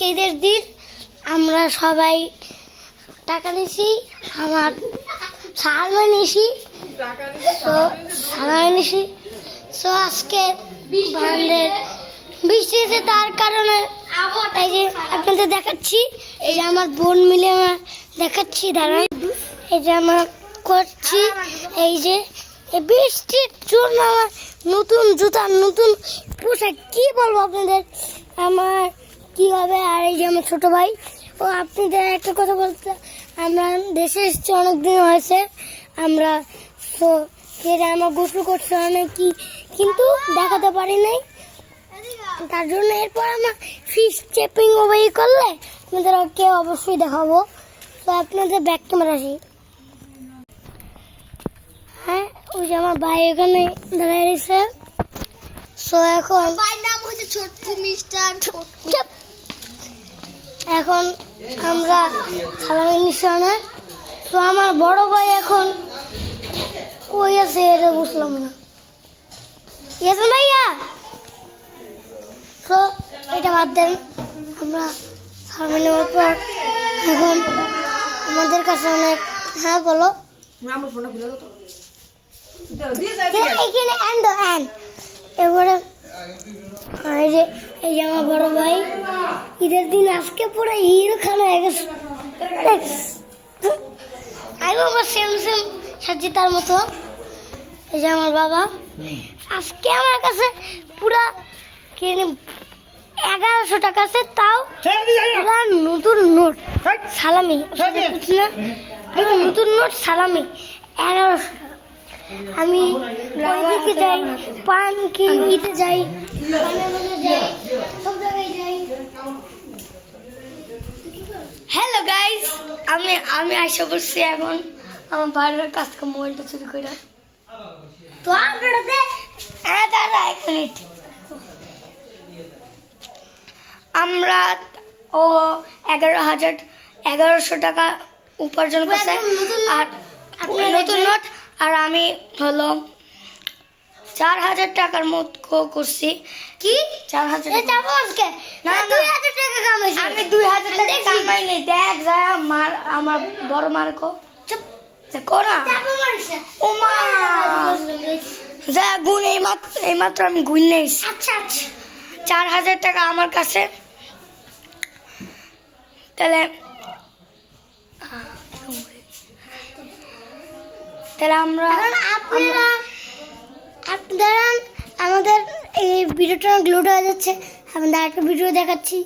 আজকে ঈদের দিন আমরা সবাই টাকা নিছি, আমার সালমা নিছি, তো সালমা নিছি। তো আজকে বারান্দায় বৃষ্টি হয়েছে, তার কারণে এই যে আপনাদের দেখাচ্ছি, এই যে আমার বোন মিলে আমরা দেখাচ্ছি, দাঁড়ান, এই যে আমরা করছি, এই যে এই বৃষ্টির জন্য আমার নতুন জুতা, নতুন পোশাক, কি বলবো আপনাদের আমার কি হবে। আর এই যে আমার ছোট ভাই, ও আপনাদের একটা কথা বলতে, আমরা দেশে এসেছি অনেকদিন হয়েছে, আমরা তো আমরা গোসল করছি অনেক কি, কিন্তু দেখাতে পারি নাই, তার জন্য এরপর আমরা ফিশ চেপিং ওভাই করলে আপনাদের ওকে অবশ্যই দেখাবো। তো আপনাদের ব্যাক ক্যামেরা আসি, হ্যাঁ ওই যে আমার ভাই এখানে দাঁড়ায় রয়েছে। সো এখন নাম হচ্ছে ছোট্ট মিস্টার, এখন আমরা সালামি মিশনে। তো আমার বড় ভাই এখন কই আছে এটা বুঝলাম না, ইয়াসিন ভাইয়া। তো এটা বাদ দেন, আমরা সালামি নেওয়ার পর এখন আমাদের কাছে অনেক, হ্যাঁ বলো, এবারে এই যে আমার বড় ভাই ঈদের দিন আজকে পুরো হিরো খানা হয়ে গেছে, সেম সেম সাজিতার মতো। এই যে আমার বাবা আজকে আমার কাছে পুরা 1100 টাকা আছে, তাও নতুন নোট সালামি, নতুন নোট সালামি 1100। আমি ওইদিকে যাই, পান কিনতে যাই, হ্যালো গাইস, আমি আশা করছি এখন আমার বাড়ির কাছ থেকে মোবাইলটা চুরি করে। তো আপনারা দাদা এক মিনিট, আমরা ও 1100 টাকা উপার্জন করছে, আর নতুন নোট, আর আমি হলো 4000 টাকার মতো করছি। কি 4000 টাকা? না 2000 টাকা কামাইছি আমি, 2000 টাকা কামাই নেই। দেখ যায় আমার বড় মার্কো, চুপ কোনা ও মা যা গুণ, এই মাত্র আমি গুণ নেই। আচ্ছা আচ্ছা, 4000 টাকা আমার কাছে। তাহলে আমরা আপনারা আমাদের এই ভিডিওটা লোড হয়ে যাচ্ছে, আমাদের একটা ভিডিও দেখাচ্ছি।